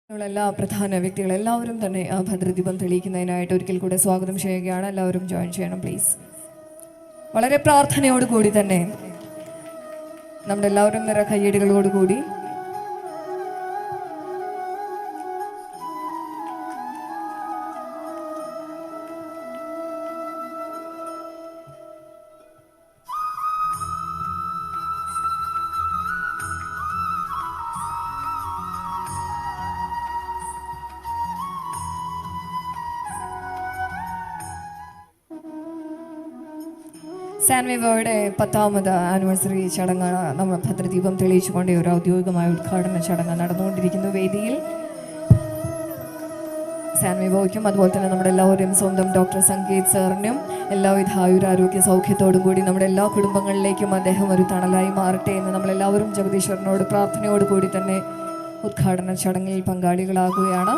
എല്ലാ പ്രധാന വ്യക്തികൾ എല്ലാവരും തന്നെ ഭദ്രദീപം തെളിയിക്കുന്നതിനായിട്ട് ഒരിക്കൽ കൂടെ സ്വാഗതം ചെയ്യുകയാണ്. എല്ലാവരും ജോയിൻ ചെയ്യണം പ്ലീസ്. വളരെ പ്രാർത്ഥനയോടുകൂടി തന്നെ നമ്മുടെ എല്ലാവരും നിറ കയ്യടികളോടുകൂടി സാൻവിവോയുടെ 10ാമത് ആനിവേഴ്സറി ചടങ്ങാണ് നമ്മൾ ഭദ്രദീപം തെളിയിച്ചുകൊണ്ട് ഒരു ഔദ്യോഗികമായ ഉദ്ഘാടന ചടങ്ങ് നടന്നുകൊണ്ടിരിക്കുന്നു. വേദിയിൽ സാൻവിവോയ്ക്കും അതുപോലെ തന്നെ നമ്മുടെ എല്ലാവരും സ്വന്തം ഡോക്ടർ സംഗീത് സാറിനും എല്ലാവിധ ആയുരാരോഗ്യ സൗഖ്യത്തോടും കൂടി നമ്മുടെ എല്ലാ കുടുംബങ്ങളിലേക്കും അദ്ദേഹം ഒരു തണലായി മാറട്ടെ എന്ന് നമ്മളെല്ലാവരും ജഗദീശ്വരനോട് പ്രാർത്ഥനയോടുകൂടി തന്നെ ഉദ്ഘാടന ചടങ്ങിൽ പങ്കാളികളാകുകയാണ്.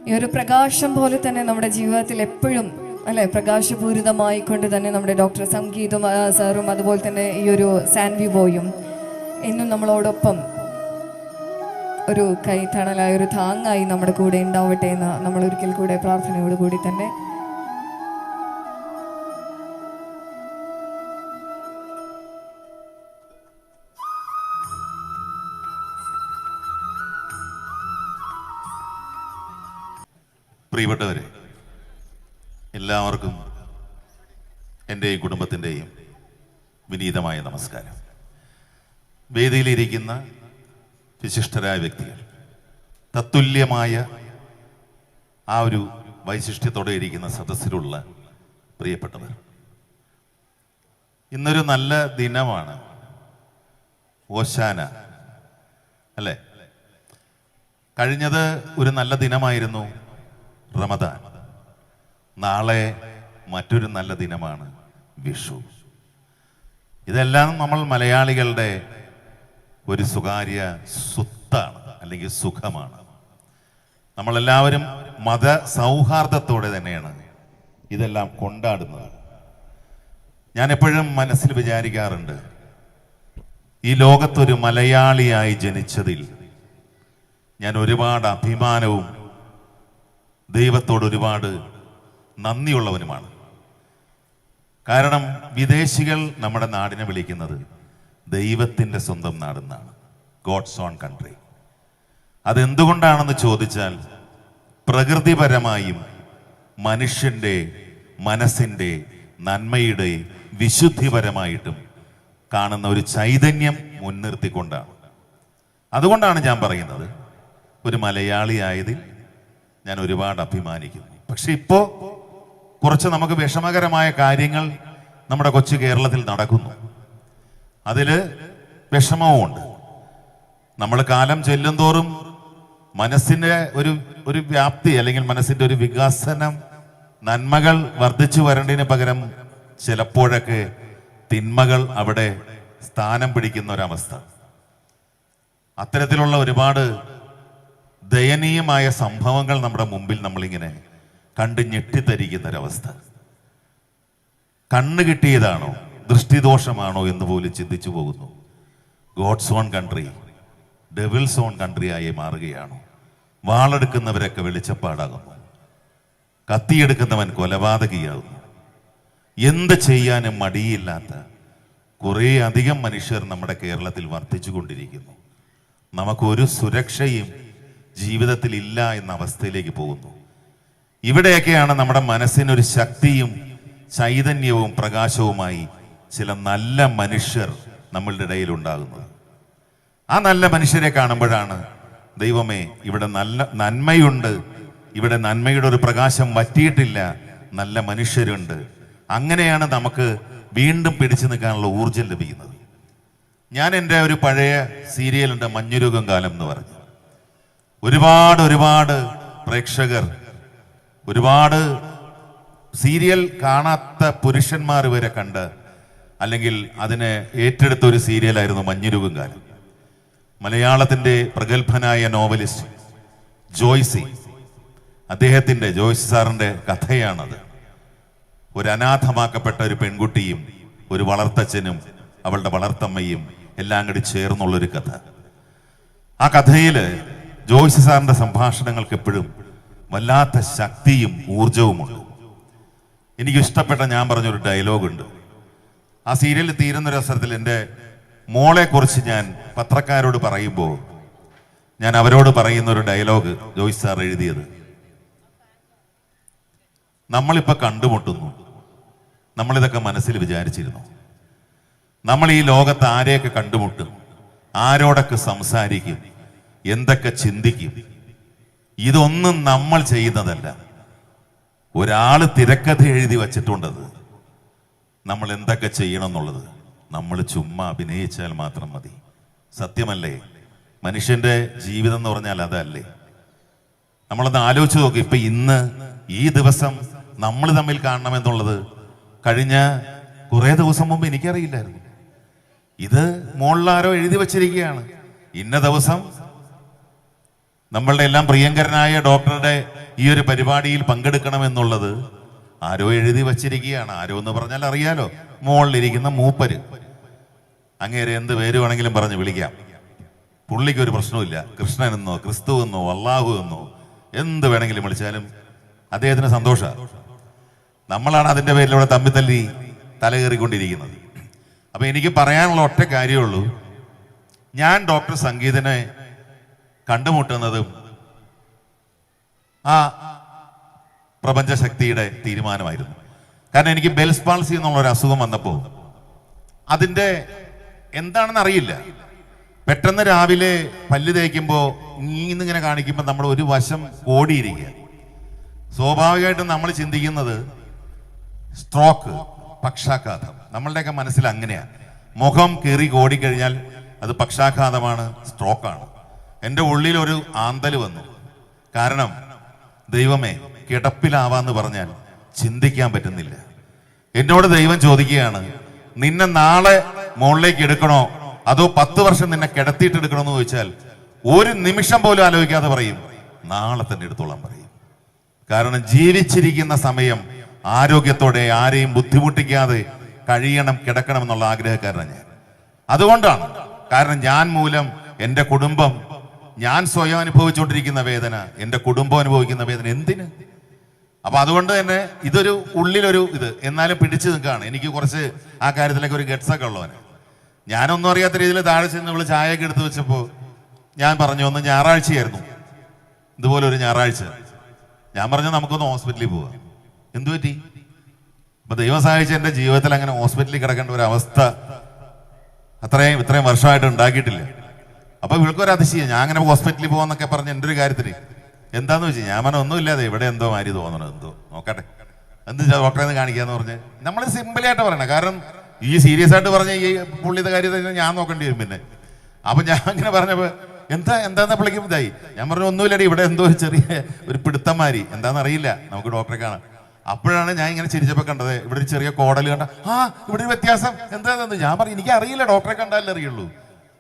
ഈ ഒരു പ്രകാശം പോലെ തന്നെ നമ്മുടെ ജീവിതത്തിൽ എപ്പോഴും അല്ലെ പ്രകാശപൂരിതമായി കൊണ്ട് തന്നെ നമ്മുടെ ഡോക്ടർ സംഗീതും സാറും അതുപോലെ തന്നെ ഈ ഒരു സാൻവിവോയും എന്നും നമ്മളോടൊപ്പം ഒരു കൈത്തണലായ ഒരു താങ്ങായി നമ്മുടെ കൂടെ ഉണ്ടാവട്ടെ എന്ന് നമ്മൾ ഒരിക്കൽ കൂടെ പ്രാർത്ഥനയോടുകൂടി തന്നെ പ്രിയപ്പെട്ടവരെ, എല്ലാവർക്കും എൻ്റെയും കുടുംബത്തിൻ്റെയും വിനീതമായ നമസ്കാരം. വേദിയിലിരിക്കുന്ന വിശിഷ്ടരായ വ്യക്തികൾ, തത്തുല്യമായ ആ ഒരു വൈശിഷ്ട്യത്തോടെ ഇരിക്കുന്ന സദസ്സിലുള്ള പ്രിയപ്പെട്ടവർ, ഇന്നൊരു നല്ല ദിനമാണ്. ഓശാന അല്ലേ? കഴിഞ്ഞത് ഒരു നല്ല ദിനമായിരുന്നു റമദാൻ. നാളെ മറ്റൊരു നല്ല ദിനമാണ് വിഷു. ഇതെല്ലാം നമ്മൾ മലയാളികളുടെ ഒരു സ്വകാര്യ സ്വത്താണ്, അല്ലെങ്കിൽ സുഖമാണ്. നമ്മളെല്ലാവരും മത സൗഹാർദ്ദത്തോടെ തന്നെയാണ് ഇതെല്ലാം കൊണ്ടാടുന്നത്. ഞാൻ എപ്പോഴും മനസ്സിൽ വിചാരിക്കാറുണ്ട്, ഈ ലോകത്തൊരു മലയാളിയായി ജനിച്ചതിൽ ഞാൻ ഒരുപാട് അഭിമാനവും ദൈവത്തോട് ഒരുപാട് നന്ദിയുള്ളവനുമാണ്. കാരണം വിദേശികൾ നമ്മുടെ നാടിനെ വിളിക്കുന്നത് ദൈവത്തിൻ്റെ സ്വന്തം നാടെന്നാണ്, ഗോഡ്സ് ഓൺ കൺട്രി. അതെന്തുകൊണ്ടാണെന്ന് ചോദിച്ചാൽ, പ്രകൃതിപരമായും മനുഷ്യൻ്റെ മനസ്സിൻ്റെ നന്മയുടെ വിശുദ്ധിപരമായിട്ടും കാണുന്ന ഒരു ചൈതന്യം മുൻനിർത്തിക്കൊണ്ടാണ്. അതുകൊണ്ടാണ് ഞാൻ പറയുന്നത്, ഒരു മലയാളിയായതിൽ ഞാൻ ഒരുപാട് അഭിമാനിക്കുന്നു. പക്ഷെ ഇപ്പോൾ കുറച്ച് നമുക്ക് വിഷമകരമായ കാര്യങ്ങൾ നമ്മുടെ കൊച്ചു കേരളത്തിൽ നടക്കുന്നു. അതിൽ വിഷമവുമുണ്ട്. നമ്മൾ കാലം ചെല്ലുന്തോറും മനസ്സിൻ്റെ ഒരു വ്യാപ്തി, അല്ലെങ്കിൽ മനസ്സിൻ്റെ ഒരു വികസനം, നന്മകൾ വർദ്ധിച്ചു വരേണ്ടതിന് പകരം ചിലപ്പോഴൊക്കെ തിന്മകൾ അവിടെ സ്ഥാനം പിടിക്കുന്ന ഒരവസ്ഥ. അത്തരത്തിലുള്ള ഒരുപാട് ദയനീയമായ സംഭവങ്ങൾ നമ്മുടെ മുമ്പിൽ നമ്മളിങ്ങനെ കണ്ട് ഞെട്ടിത്തരിക്കുന്നൊരവസ്ഥ. കണ്ണ് കിട്ടിയതാണോ, ദൃഷ്ടിദോഷമാണോ എന്ന് പോലും ചിന്തിച്ചു പോകുന്നു. God's own country devil's own country ആയി മാറുകയാണോ? വാളെടുക്കുന്നവരൊക്കെ വെളിച്ചപ്പാടാകുന്നു, കത്തിയെടുക്കുന്നവൻ കൊലപാതകിയാകുന്നു. എന്ത് ചെയ്യാനും മടിയില്ലാത്ത കുറേ അധികം മനുഷ്യർ നമ്മുടെ കേരളത്തിൽ വർദ്ധിച്ചു കൊണ്ടിരിക്കുന്നു. നമുക്കൊരു സുരക്ഷയും ജീവിതത്തിൽ ഇല്ല എന്ന അവസ്ഥയിലേക്ക് പോകുന്നു. ഇവിടെയൊക്കെയാണ് നമ്മുടെ മനസ്സിനൊരു ശക്തിയും ചൈതന്യവും പ്രകാശവുമായി ചില നല്ല മനുഷ്യർ നമ്മളുടെ ഇടയിൽ ഉണ്ടാകുന്നത്. ആ നല്ല മനുഷ്യരെ കാണുമ്പോഴാണ്, ദൈവമേ, ഇവിടെ നല്ല നന്മയുണ്ട്, ഇവിടെ നന്മയുടെ ഒരു പ്രകാശം വറ്റിയിട്ടില്ല, നല്ല മനുഷ്യരുണ്ട്. അങ്ങനെയാണ് നമുക്ക് വീണ്ടും പിടിച്ചു നിൽക്കാനുള്ള ഊർജം ലഭിക്കുന്നത്. ഞാൻ എൻ്റെ ഒരു പഴയ സീരിയലുണ്ട്, മഞ്ഞുരുകം കാലം എന്ന് പറഞ്ഞു. ഒരുപാട് പ്രേക്ഷകർ, ഒരുപാട് സീരിയൽ കാണാത്ത പുരുഷന്മാർ വരെ കണ്ട്, അല്ലെങ്കിൽ അതിനെ ഏറ്റെടുത്ത ഒരു സീരിയലായിരുന്നു മഞ്ഞുരുകം കാലം. മലയാളത്തിൻ്റെ പ്രഗത്ഭനായ നോവലിസ്റ്റ് ജോയ്സി, അദ്ദേഹത്തിൻ്റെ ജോയ്സി സാറിൻ്റെ കഥയാണത്. ഒരു അനാഥമാക്കപ്പെട്ട ഒരു പെൺകുട്ടിയും ഒരു വളർത്തച്ഛനും അവളുടെ വളർത്തമ്മയും എല്ലാം കൂടി ചേർന്നുള്ളൊരു കഥ. ആ കഥയിൽ ജോയ്സി സാറിൻ്റെ സംഭാഷണങ്ങൾക്ക് എപ്പോഴും വല്ലാത്ത ശക്തിയും ഊർജവുമുണ്ട്. എനിക്കിഷ്ടപ്പെട്ട ഞാൻ പറഞ്ഞൊരു ഡയലോഗുണ്ട്. ആ സീരിയൽ തീരുന്നൊരു അവസരത്തിൽ എൻ്റെ മോളെക്കുറിച്ച് ഞാൻ പത്രക്കാരോട് പറയുമ്പോൾ ഞാൻ അവരോട് പറയുന്ന ഒരു ഡയലോഗ് ജോയ്സി സാർ എഴുതിയത്, നമ്മളിപ്പോൾ കണ്ടുമുട്ടുന്നു, നമ്മളിതൊക്കെ മനസ്സിൽ വിചാരിച്ചിരുന്നു. നമ്മൾ ഈ ലോകത്ത് ആരെയൊക്കെ കണ്ടുമുട്ടും, ആരോടൊക്കെ സംസാരിക്കും, എന്തൊക്കെ ചിന്തിക്കും, ഇതൊന്നും നമ്മൾ ചെയ്യുന്നതല്ല. ഒരാൾ തിരക്കഥ എഴുതി വച്ചിട്ടുണ്ടത്. നമ്മൾ എന്തൊക്കെ ചെയ്യണം എന്നുള്ളത് നമ്മൾ ചുമ്മാ അഭിനയിച്ചാൽ മാത്രം മതി. സത്യമല്ലേ? മനുഷ്യന്റെ ജീവിതം എന്ന് പറഞ്ഞാൽ അതല്ലേ? നമ്മളൊന്ന് ആലോചിച്ച് നോക്ക്. ഇപ്പൊ ഇന്ന് ഈ ദിവസം നമ്മൾ തമ്മിൽ കാണണമെന്നുള്ളത് കഴിഞ്ഞ കുറേ ദിവസം മുമ്പ് എനിക്കറിയില്ലായിരുന്നു. ഇത് മോളിലാരോ എഴുതി വച്ചിരിക്കുകയാണ്. ഇന്ന ദിവസം നമ്മളുടെ എല്ലാം പ്രിയങ്കരനായ ഡോക്ടറുടെ ഈ ഒരു പരിപാടിയിൽ പങ്കെടുക്കണമെന്നുള്ളത് ആരോ എഴുതി വച്ചിരിക്കുകയാണ്. ആരോ എന്ന് പറഞ്ഞാൽ അറിയാലോ, മുകളിലിരിക്കുന്ന മൂപ്പര്. അങ്ങേരെ എന്ത് പേര് വേണമെങ്കിലും പറഞ്ഞ് വിളിക്കാം, പുള്ളിക്ക് ഒരു പ്രശ്നവുമില്ല. കൃഷ്ണൻ എന്നോ ക്രിസ്തു എന്നോ അള്ളാഹു എന്നോ എന്ത് വേണമെങ്കിലും വിളിച്ചാലും അദ്ദേഹത്തിന് സന്തോഷമാണ്. നമ്മളാണ് അതിൻ്റെ പേരിലൂടെ തമ്മിത്തല്ലി തലകേറിക്കൊണ്ടിരിക്കുന്നത്. അപ്പൊ എനിക്ക് പറയാനുള്ള ഒറ്റ കാര്യമുള്ളൂ, ഞാൻ ഡോക്ടർ സംഗീതനെ കണ്ടുമുട്ടുന്നതും ആ പ്രപഞ്ചശക്തിയുടെ തീരുമാനമായിരുന്നു. കാരണം എനിക്ക് ബെൽസ് പാൾസി എന്നുള്ള ഒരു അസുഖം വന്നപ്പോൾ അതിൻ്റെ എന്താണെന്ന് അറിയില്ല. പെട്ടെന്ന് രാവിലെ പല്ല് തേക്കുമ്പോൾ ഇങ്ങനെ കാണിക്കുമ്പോൾ നമ്മൾ ഒരു വശം കോടിയിരിക്കുക. സ്വാഭാവികമായിട്ടും നമ്മൾ ചിന്തിക്കുന്നത് സ്ട്രോക്ക്, പക്ഷാഘാതം. നമ്മളുടെയൊക്കെ മനസ്സിൽ അങ്ങനെയാണ്. മുഖം കീറി കോടിക്കഴിഞ്ഞാൽ അത് പക്ഷാഘാതമാണ്, സ്ട്രോക്കാണ്. എൻ്റെ ഉള്ളിൽ ഒരു ആന്തൽ വന്നു. കാരണം ദൈവമേ, കിടപ്പിലാവാന്ന് പറഞ്ഞാൽ ചിന്തിക്കാൻ പറ്റുന്നില്ല. എന്നോട് ദൈവം ചോദിക്കുകയാണ്, നിന്നെ നാളെ മുകളിലേക്ക് എടുക്കണോ അതോ 10 വർഷം നിന്നെ കിടത്തിയിട്ട് എടുക്കണമെന്ന് ചോദിച്ചാൽ ഒരു നിമിഷം പോലും ആലോചിക്കാതെ പറയും, നാളെ തന്നെ എടുത്തോളാൻ പറയും. കാരണം ജീവിച്ചിരിക്കുന്ന സമയം ആരോഗ്യത്തോടെ ആരെയും ബുദ്ധിമുട്ടിക്കാതെ കഴിയണം, കിടക്കണം എന്നുള്ള ആഗ്രഹക്കാരനാണ് ഞാൻ. അതുകൊണ്ടാണ്, കാരണം ഞാൻ മൂലം എൻ്റെ കുടുംബം, ഞാൻ സ്വയം അനുഭവിച്ചുകൊണ്ടിരിക്കുന്ന വേദന, എൻ്റെ കുടുംബം അനുഭവിക്കുന്ന വേദന എന്തിന്? അപ്പൊ അതുകൊണ്ട് തന്നെ ഇതൊരു ഉള്ളിലൊരു ഇത് എന്നാലും പിടിച്ചു നിൽക്കുകയാണ്. എനിക്ക് കുറച്ച് ആ കാര്യത്തിലേക്ക് ഒരു ഗട്ട്സൊക്കെ ഉള്ളവന്. ഞാനൊന്നും അറിയാത്ത രീതിയിൽ താഴെ ചെന്ന് ഇവള് ചായയൊക്കെ എടുത്തു വെച്ചപ്പോൾ ഞാൻ പറഞ്ഞു, ഒന്ന് ഞായറാഴ്ചയായിരുന്നു, ഇതുപോലെ ഒരു ഞായറാഴ്ച. ഞാൻ പറഞ്ഞു നമുക്കൊന്ന് ഹോസ്പിറ്റലിൽ പോവാം. എന്തു പറ്റി? അപ്പൊ ദൈവം സഹായിച്ച എൻ്റെ ജീവിതത്തിൽ അങ്ങനെ ഹോസ്പിറ്റലിൽ കിടക്കേണ്ട ഒരു അവസ്ഥ ഇത്രയും വർഷമായിട്ട് ഉണ്ടാക്കിയിട്ടില്ല. അപ്പൊ ഇവൾക്കൊരു അതിശയം, ഞാൻ അങ്ങനെ ഹോസ്പിറ്റലിൽ പോകാന്നൊക്കെ പറഞ്ഞ് എൻ്റെ ഒരു കാര്യത്തിന് എന്താന്ന് വെച്ചാൽ ഞാൻ പറഞ്ഞ ഒന്നുമില്ലാതെ ഇവിടെ എന്തോ മാതിരി തോന്നണം, എന്തോ നോക്കട്ടെ, എന്ത് ഡോക്ടറെ ഒന്ന് കാണിക്കാന്ന് പറഞ്ഞ് നമ്മൾ സിമ്പിളായിട്ട് പറയണം. കാരണം ഈ സീരിയസ് ആയിട്ട് പറഞ്ഞ ഈ പുള്ളിയുടെ കാര്യത്തിൽ ഞാൻ നോക്കേണ്ടി വരും. പിന്നെ അപ്പൊ ഞാൻ ഇങ്ങനെ പറഞ്ഞപ്പോ എന്താന്ന് പുള്ളിക്കും ഇതായി. ഞാൻ പറഞ്ഞു ഒന്നുമില്ലടി, ഇവിടെ എന്തോ ഒരു ചെറിയ ഒരു പിടുത്തമാരി, എന്താണെന്ന് അറിയില്ല, നമുക്ക് ഡോക്ടറെ കാണാം. അപ്പോഴാണ് ഞാൻ ഇങ്ങനെ ചിരിച്ചപ്പോൾ കണ്ടത് ഇവിടെ ഒരു ചെറിയ കോടൽ കണ്ട, ആ ഇവിടെ ഒരു വ്യത്യാസം എന്താണെന്ന്. ഞാൻ പറഞ്ഞു എനിക്ക് അറിയില്ല, ഡോക്ടറെ കണ്ടാലേ അറിയുള്ളൂ,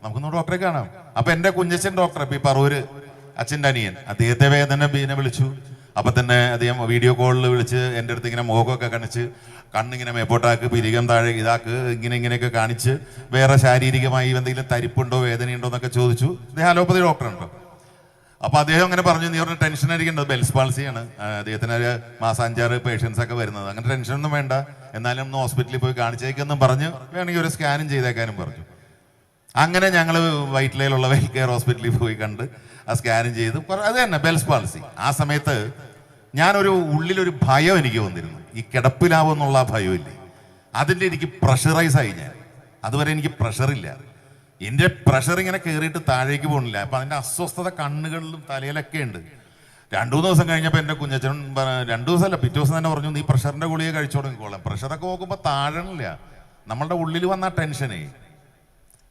നമുക്കൊന്ന് ഡോക്ടറെ കാണാം. അപ്പൊ എന്റെ കുഞ്ഞച്ഛൻ ഡോക്ടർ, ഇപ്പൊ ഈ പറവൂര് അച്ഛൻ്റെ അനിയൻ, അദ്ദേഹത്തെ വേദന ബീനെ വിളിച്ചു. അപ്പൊ തന്നെ അദ്ദേഹം വീഡിയോ കോളിൽ വിളിച്ച് എൻ്റെ അടുത്ത് ഇങ്ങനെ മുഖമൊക്കെ കാണിച്ച്, കണ്ണിങ്ങനെ മേപ്പോട്ടാക്ക്, പിരികം താഴെ ഇതാക്ക്, ഇങ്ങനെയൊക്കെ കാണിച്ച്, വേറെ ശാരീരികമായി എന്തെങ്കിലും തരിപ്പുണ്ടോ വേദനയുണ്ടോ എന്നൊക്കെ ചോദിച്ചു. അദ്ദേഹം അലോപ്പതി ഡോക്ടറുണ്ടോ. അപ്പൊ അദ്ദേഹം അങ്ങനെ പറഞ്ഞു, നീ പറഞ്ഞ ടെൻഷൻ അടിക്കേണ്ടത് ബെൽസ് പാൾസിയാണ്, അദ്ദേഹത്തിന് ഒരു മാസം 5-6 പേഷ്യൻസ് ഒക്കെ വരുന്നത്, അങ്ങനെ ടെൻഷനൊന്നും വേണ്ട, എന്നാലും ഒന്ന് ഹോസ്പിറ്റലിൽ പോയി കാണിച്ചേക്കെന്നും പറഞ്ഞ് വേണമെങ്കിൽ ഒരു സ്കാനും ചെയ്തേക്കാനും പറഞ്ഞു. അങ്ങനെ ഞങ്ങൾ വൈറ്റിലയിലുള്ള വെൽത്ത് കെയർ ഹോസ്പിറ്റലിൽ പോയി കണ്ട് ആ സ്കാനും ചെയ്ത് അത് തന്നെ ബെൽസ് പാൾസി. ആ സമയത്ത് ഞാനൊരു ഉള്ളിലൊരു ഭയം എനിക്ക് വന്നിരുന്നു, ഈ കിടപ്പിലാവും എന്നുള്ള ആ ഭയമില്ലേ, അതിൻ്റെ എനിക്ക് പ്രഷറൈസ് ആയി. ഞാൻ അതുവരെ എനിക്ക് പ്രഷറില്ല, എൻ്റെ പ്രഷർ ഇങ്ങനെ കയറിയിട്ട് താഴേക്ക് പോകുന്നില്ല. അപ്പം അതിൻ്റെ അസ്വസ്ഥത കണ്ണുകളിലും തലയിലൊക്കെ ഉണ്ട്. 2-3 ദിവസം കഴിഞ്ഞപ്പോൾ എൻ്റെ കുഞ്ഞച്ഛൻ 2 ദിവസമല്ല, പിറ്റേ ദിവസം തന്നെ പറഞ്ഞു, നീ പ്രഷറിൻ്റെ ഗുളിക കഴിച്ചു തുടങ്ങിക്കോളാം. പ്രഷറൊക്കെ നോക്കുമ്പോൾ താഴണില്ല, നമ്മളുടെ ഉള്ളിൽ വന്ന ടെൻഷനേ.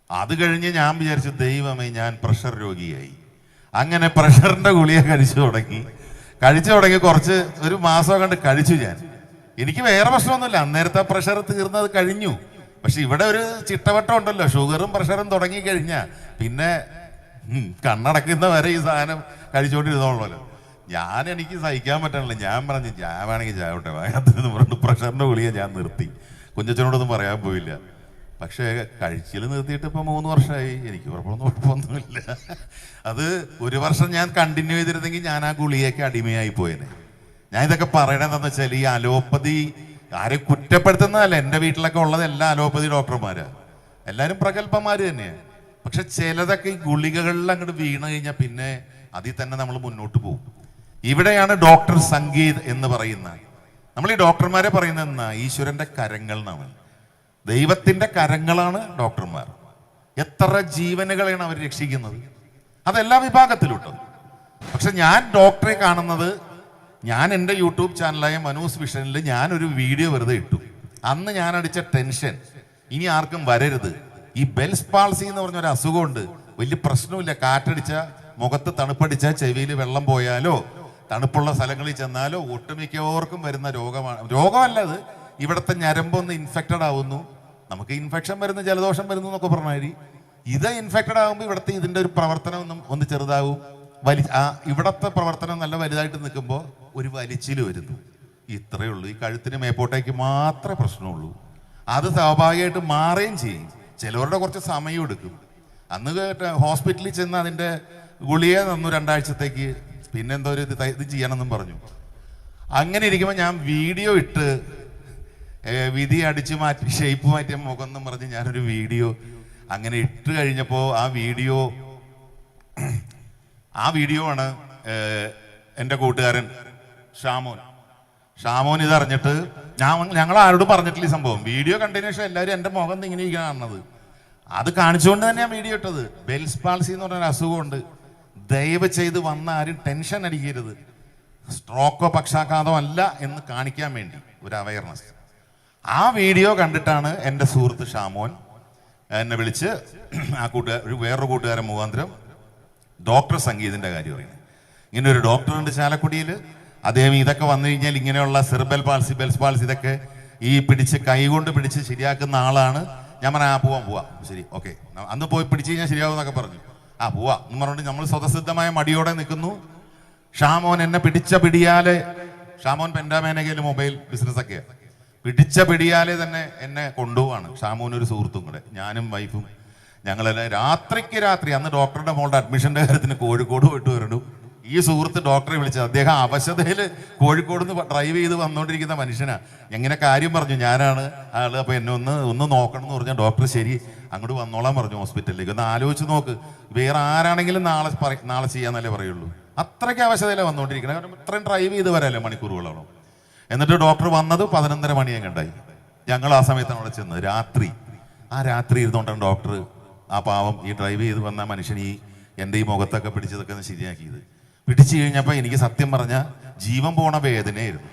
അത് കഴിഞ്ഞ് ഞാൻ വിചാരിച്ചു, ദൈവമേ ഞാൻ പ്രഷർ രോഗിയായി. അങ്ങനെ പ്രഷറിൻ്റെ ഗുളിക കഴിച്ചു തുടങ്ങി കുറച്ച് ഒരു മാസം കണ്ട് കഴിച്ചു ഞാൻ. എനിക്ക് വേറെ പ്രശ്നമൊന്നുമില്ല, അന്നേരത്തെ പ്രഷർ തീർന്നത് കഴിഞ്ഞു. പക്ഷെ ഇവിടെ ഒരു ചിട്ടവട്ടം ഉണ്ടല്ലോ, ഷുഗറും പ്രഷറും തുടങ്ങി കഴിഞ്ഞാൽ പിന്നെ കണ്ണടക്കുന്ന വരെ ഈ സാധനം കഴിച്ചുകൊണ്ടിരുന്നോളല്ലോ. എനിക്ക് സഹിക്കാൻ പറ്റണില്ല. ഞാൻ പറഞ്ഞു ഞാൻ വേണമെങ്കിൽ ചാവട്ടെ വാങ്ങാത്തെന്ന് പറഞ്ഞു പ്രഷറിൻ്റെ ഗുളിക ഞാൻ നിർത്തി. കുഞ്ഞച്ചനോടൊന്നും പറയാൻ പോയില്ല. പക്ഷേ കഴിച്ചിൽ നിർത്തിയിട്ട് ഇപ്പോൾ 3 വർഷമായി. എനിക്ക് കുഴപ്പമൊന്നുമില്ല. അത് 1 വർഷം ഞാൻ കണ്ടിന്യൂ ചെയ്തിരുന്നെങ്കിൽ ഞാൻ ആ ഗുളികയ്ക്ക് അടിമയായി പോയേനെ. ഞാൻ ഇതൊക്കെ പറയണതെന്ന് വെച്ചാൽ ഈ അലോപ്പതി ആരും കുറ്റപ്പെടുത്തുന്നതല്ല. എൻ്റെ വീട്ടിലൊക്കെ ഉള്ളത് എല്ലാ അലോപ്പതി ഡോക്ടർമാരാണ്, എല്ലാവരും പ്രഗത്ഭന്മാർ തന്നെയാണ്. പക്ഷെ ചിലതൊക്കെ ഈ ഗുളികകളിൽ അങ്ങോട്ട് വീണ് കഴിഞ്ഞാൽ പിന്നെ അതിൽ തന്നെ നമ്മൾ മുന്നോട്ട് പോകും. ഇവിടെയാണ് ഡോക്ടർ സംഗീത് എന്ന് പറയുന്ന, നമ്മൾ ഈ ഡോക്ടർമാരെ പറയുന്നത് എന്നാ, ഈശ്വരന്റെ കരങ്ങൾ എന്നാണ്. ദൈവത്തിന്റെ കരങ്ങളാണ് ഡോക്ടർമാർ. എത്ര ജീവനുകളെയാണ് അവർ രക്ഷിക്കുന്നത്, അതെല്ലാ വിഭാഗത്തിലുണ്ട്. പക്ഷെ ഞാൻ ഡോക്ടറെ കാണുന്നത്, ഞാൻ എൻ്റെ യൂട്യൂബ് ചാനലായ മനൂസ് വിഷനിൽ ഞാനൊരു വീഡിയോ വെറുതെ ഇട്ടു. അന്ന് ഞാൻ അടിച്ച ടെൻഷൻ ഇനി ആർക്കും വരരുത്. ഈ ബെൽസ് പാൾസി എന്ന് പറഞ്ഞൊരു അസുഖമുണ്ട്, വലിയ പ്രശ്നമില്ല. കാറ്റടിച്ച മുഖത്ത് തണുപ്പടിച്ച ചെവിയിൽ വെള്ളം പോയാലോ തണുപ്പുള്ള സ്ഥലങ്ങളിൽ ചെന്നാലോ ഒട്ടുമിക്കവർക്കും വരുന്ന രോഗമല്ല അത്. ഇവിടുത്തെ ഞരമ്പൊന്ന് ഇൻഫെക്റ്റഡ് ആവുന്നു, നമുക്ക് ഇൻഫെക്ഷൻ വരുന്നു, ജലദോഷം വരുന്നു എന്നൊക്കെ പറഞ്ഞാൽ ഇത് ഇൻഫെക്റ്റഡ് ആകുമ്പോൾ ഇവിടുത്തെ ഇതിൻ്റെ ഒരു പ്രവർത്തനം ഒന്ന് ചെറുതാവും. ഇവിടത്തെ പ്രവർത്തനം നല്ല വലുതായിട്ട് നിൽക്കുമ്പോൾ ഒരു വലിച്ചിൽ വരുന്നു. ഇത്രയേ ഉള്ളൂ. ഈ കഴുത്തിന് മേപ്പോട്ടേക്ക് മാത്രമേ പ്രശ്നമുള്ളൂ. അത് സ്വാഭാവികമായിട്ട് മാറുകയും ചെയ്യും. ചിലവരുടെ കുറച്ച് സമയം എടുക്കും. അന്ന് ഹോസ്പിറ്റലിൽ ചെന്ന് അതിൻ്റെ ഗുളിക തന്നു 2 ആഴ്ചത്തേക്ക്, പിന്നെ എന്തോ ഒരു ഇത് ചെയ്യണമെന്നും പറഞ്ഞു. അങ്ങനെ ഇരിക്കുമ്പോൾ ഞാൻ വീഡിയോ ഇട്ട് വിധി അടിച്ചു മാറ്റി ഷേപ്പ് മാറ്റിയ മുഖം എന്നും പറഞ്ഞ് ഞാനൊരു വീഡിയോ അങ്ങനെ ഇട്ട് കഴിഞ്ഞപ്പോൾ ആ വീഡിയോ ആണ് എൻ്റെ കൂട്ടുകാരൻ ഷാമോൻ ഇതറിഞ്ഞിട്ട് ഞങ്ങൾ ആരോടും പറഞ്ഞിട്ടില്ല ഈ സംഭവം. വീഡിയോ കണ്ടതിന് ശേഷം എല്ലാവരും എൻ്റെ മുഖം ഇങ്ങനെ കാണുന്നത്. അത് കാണിച്ചുകൊണ്ട് തന്നെ ഞാൻ വീഡിയോ ഇട്ടത്. ബെൽസ് പാൾസി എന്ന് പറഞ്ഞൊരു അസുഖമുണ്ട്. ദയവ് ചെയ്ത് വന്ന ആരും ടെൻഷൻ അടിക്കരുത്. സ്ട്രോക്കോ പക്ഷാഘാതമോ അല്ല എന്ന് കാണിക്കാൻ വേണ്ടി ഒരു അവയർനെസ്. ആ വീഡിയോ കണ്ടിട്ടാണ് എൻ്റെ സുഹൃത്ത് ഷാമോൻ എന്നെ വിളിച്ച് ആ വേറൊരു കൂട്ടുകാരൻ മുഖാന്തരം ഡോക്ടർ സംഗീതിൻ്റെ കാര്യം പറയുന്നത്. ഇങ്ങനെ ഒരു ഡോക്ടറുണ്ട് ചാലക്കുടിയിൽ, അദ്ദേഹം ഇതൊക്കെ വന്നു കഴിഞ്ഞാൽ ഇങ്ങനെയുള്ള സെറിബ്രൽ പാൾസി, ബെൽസ് പാൾസി ഇതൊക്കെ ഈ കൈകൊണ്ട് പിടിച്ച് ശരിയാക്കുന്ന ആളാണ്. ഞാൻ പറഞ്ഞ പോവാം ശരി ഓക്കെ, അന്ന് പോയി പിടിച്ച് കഴിഞ്ഞാൽ ശരിയാവും എന്നൊക്കെ പറഞ്ഞു. പോവാ എന്ന് പറഞ്ഞിട്ട് നമ്മൾ സ്വതസിദ്ധമായ മടിയോടെ നിൽക്കുന്നു. ഷാമോൻ എന്നെ പിടിച്ച പിടിയാലെ, ഷാമോൻ പെൻഡാമേനകയിൽ മൊബൈൽ ബിസിനസ്സൊക്കെയാണ്, പിടിച്ച പിടിയാലെ തന്നെ എന്നെ കൊണ്ടുപോവാണ്. ഷാമോൻ ഒരു സുഹൃത്തും കൂടെ, ഞാനും വൈഫും ഞങ്ങളെല്ലാം രാത്രി അന്ന് ഡോക്ടറുടെ മോളുടെ അഡ്മിഷന്റെ കാര്യത്തിന് കോഴിക്കോട് പോയിട്ട് വരണു. ഈ സുഹൃത്ത് ഡോക്ടറെ വിളിച്ചത്, അദ്ദേഹം അവശതയിൽ കോഴിക്കോട് നിന്ന് ഡ്രൈവ് ചെയ്ത് വന്നുകൊണ്ടിരിക്കുന്ന മനുഷ്യനാണ്. എങ്ങനെ കാര്യം പറഞ്ഞു, ഞാനാണ് ആള്. അപ്പൊ എന്നെ ഒന്ന് നോക്കണം എന്ന് പറഞ്ഞാൽ ഡോക്ടർ ശരി അങ്ങോട്ട് വന്നോളാൻ പറഞ്ഞു ഹോസ്പിറ്റലിലേക്ക്. ഒന്ന് ആലോചിച്ച് നോക്ക്, വേറെ ആരാണെങ്കിലും നാളെ ചെയ്യാന്നല്ലേ പറയുള്ളൂ. അത്രയ്ക്ക് അവശതയിലാണ് വന്നുകൊണ്ടിരിക്കുന്നത്. കാരണം ഇത്രയും ഡ്രൈവ് ചെയ്ത് വരാല്ലേ മണിക്കൂറുകളോളം. എന്നിട്ട് ഡോക്ടർ വന്നത് 11:30 മണിയെ കണ്ടായി. ഞങ്ങൾ ആ സമയത്താണ് അവിടെ ചെന്നത്. രാത്രി ഇരുന്നുകൊണ്ടാണ് ഡോക്ടർ ആ പാവം ഈ ഡ്രൈവ് ചെയ്ത് വന്ന മനുഷ്യൻ എൻ്റെ ഈ മുഖത്തൊക്കെ പിടിച്ചതൊക്കെ ഒന്ന് ശരിയാക്കിയത്. പിടിച്ചു കഴിഞ്ഞപ്പോൾ എനിക്ക് സത്യം പറഞ്ഞാൽ ജീവൻ പോണ വേദനയായിരുന്നു.